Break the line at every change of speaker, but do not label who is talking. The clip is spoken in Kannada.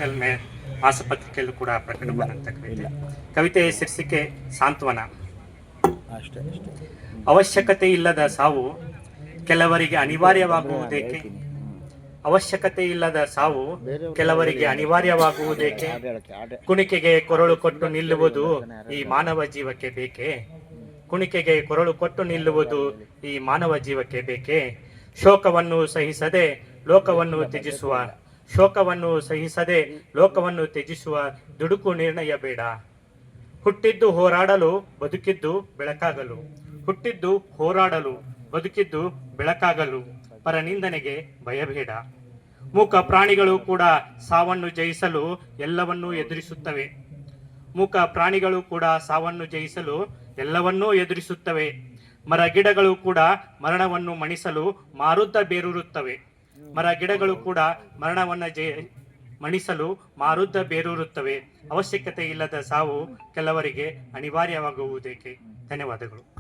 ನ್ಯಾಷನಲ್ ಮಾಸಪತ್ರಿಕೆಯಲ್ಲೂ ಕೂಡ ಪ್ರಕಟವಾದಂಥ ಕವಿತೆ. ಕವಿತೆಯ ಶೀರ್ಷಿಕೆ ಸಾಂತ್ವನ.
ಅಷ್ಟೇ ಅಷ್ಟೇ.
ಅವಶ್ಯಕತೆ ಇಲ್ಲದ ಸಾವು ಕೆಲವರಿಗೆ ಅನಿವಾರ್ಯವಾಗುವುದೇಕೆ? ಅವಶ್ಯಕತೆ ಇಲ್ಲದ ಸಾವು ಕೆಲವರಿಗೆ ಅನಿವಾರ್ಯವಾಗುವುದೇಕೆ? ಕುಣಿಕೆಗೆ ಕೊರಳು ಕೊಟ್ಟು ನಿಲ್ಲುವುದು ಈ ಮಾನವ ಜೀವಕ್ಕೆ ಬೇಕೇ? ಕುಣಿಕೆಗೆ ಕೊರಳು ಕೊಟ್ಟು ನಿಲ್ಲುವುದು ಈ ಮಾನವ ಜೀವಕ್ಕೆ ಬೇಕೇ? ಶೋಕವನ್ನು ಸಹಿಸದೆ ಲೋಕವನ್ನು ತ್ಯಜಿಸುವ, ಶೋಕವನ್ನು ಸಹಿಸದೆ ಲೋಕವನ್ನು ತ್ಯಜಿಸುವ ದುಡುಕು ನಿರ್ಣಯ ಬೇಡ. ಹುಟ್ಟಿದ್ದು ಹೋರಾಡಲು ಬದುಕಿದ್ದು ಬೆಳಕಾಗಲು, ಹುಟ್ಟಿದ್ದು ಹೋರಾಡಲು ಬದುಕಿದ್ದು ಬೆಳಕಾಗಲು, ಪರನಿಂದನೆಗೆ ಭಯಬೇಡ. ಮೂಕ ಪ್ರಾಣಿಗಳು ಕೂಡ ಸಾವನ್ನು ಜಯಿಸಲು ಎಲ್ಲವನ್ನೂ ಎದುರಿಸುತ್ತವೆ. ಮೂಕ ಪ್ರಾಣಿಗಳು ಕೂಡ ಸಾವನ್ನು ಜಯಿಸಲು ಎಲ್ಲವನ್ನೂ ಎದುರಿಸುತ್ತವೆ. ಮರ ಗಿಡಗಳು ಕೂಡ ಮರಣವನ್ನು ಮಣಿಸಲು ಮಾರುದ್ದ ಬೇರೂರುತ್ತವೆ. ಮರ ಗಿಡಗಳು ಕೂಡ ಮರಣವನ್ನು ಮಣಿಸಲು ಮಾರುದ್ದ ಬೇರೂರುತ್ತವೆ. ಅವಶ್ಯಕತೆ ಇಲ್ಲದ ಸಾವು ಕೆಲವರಿಗೆ ಅನಿವಾರ್ಯವಾಗುವುದೇಕೆ? ಧನ್ಯವಾದಗಳು.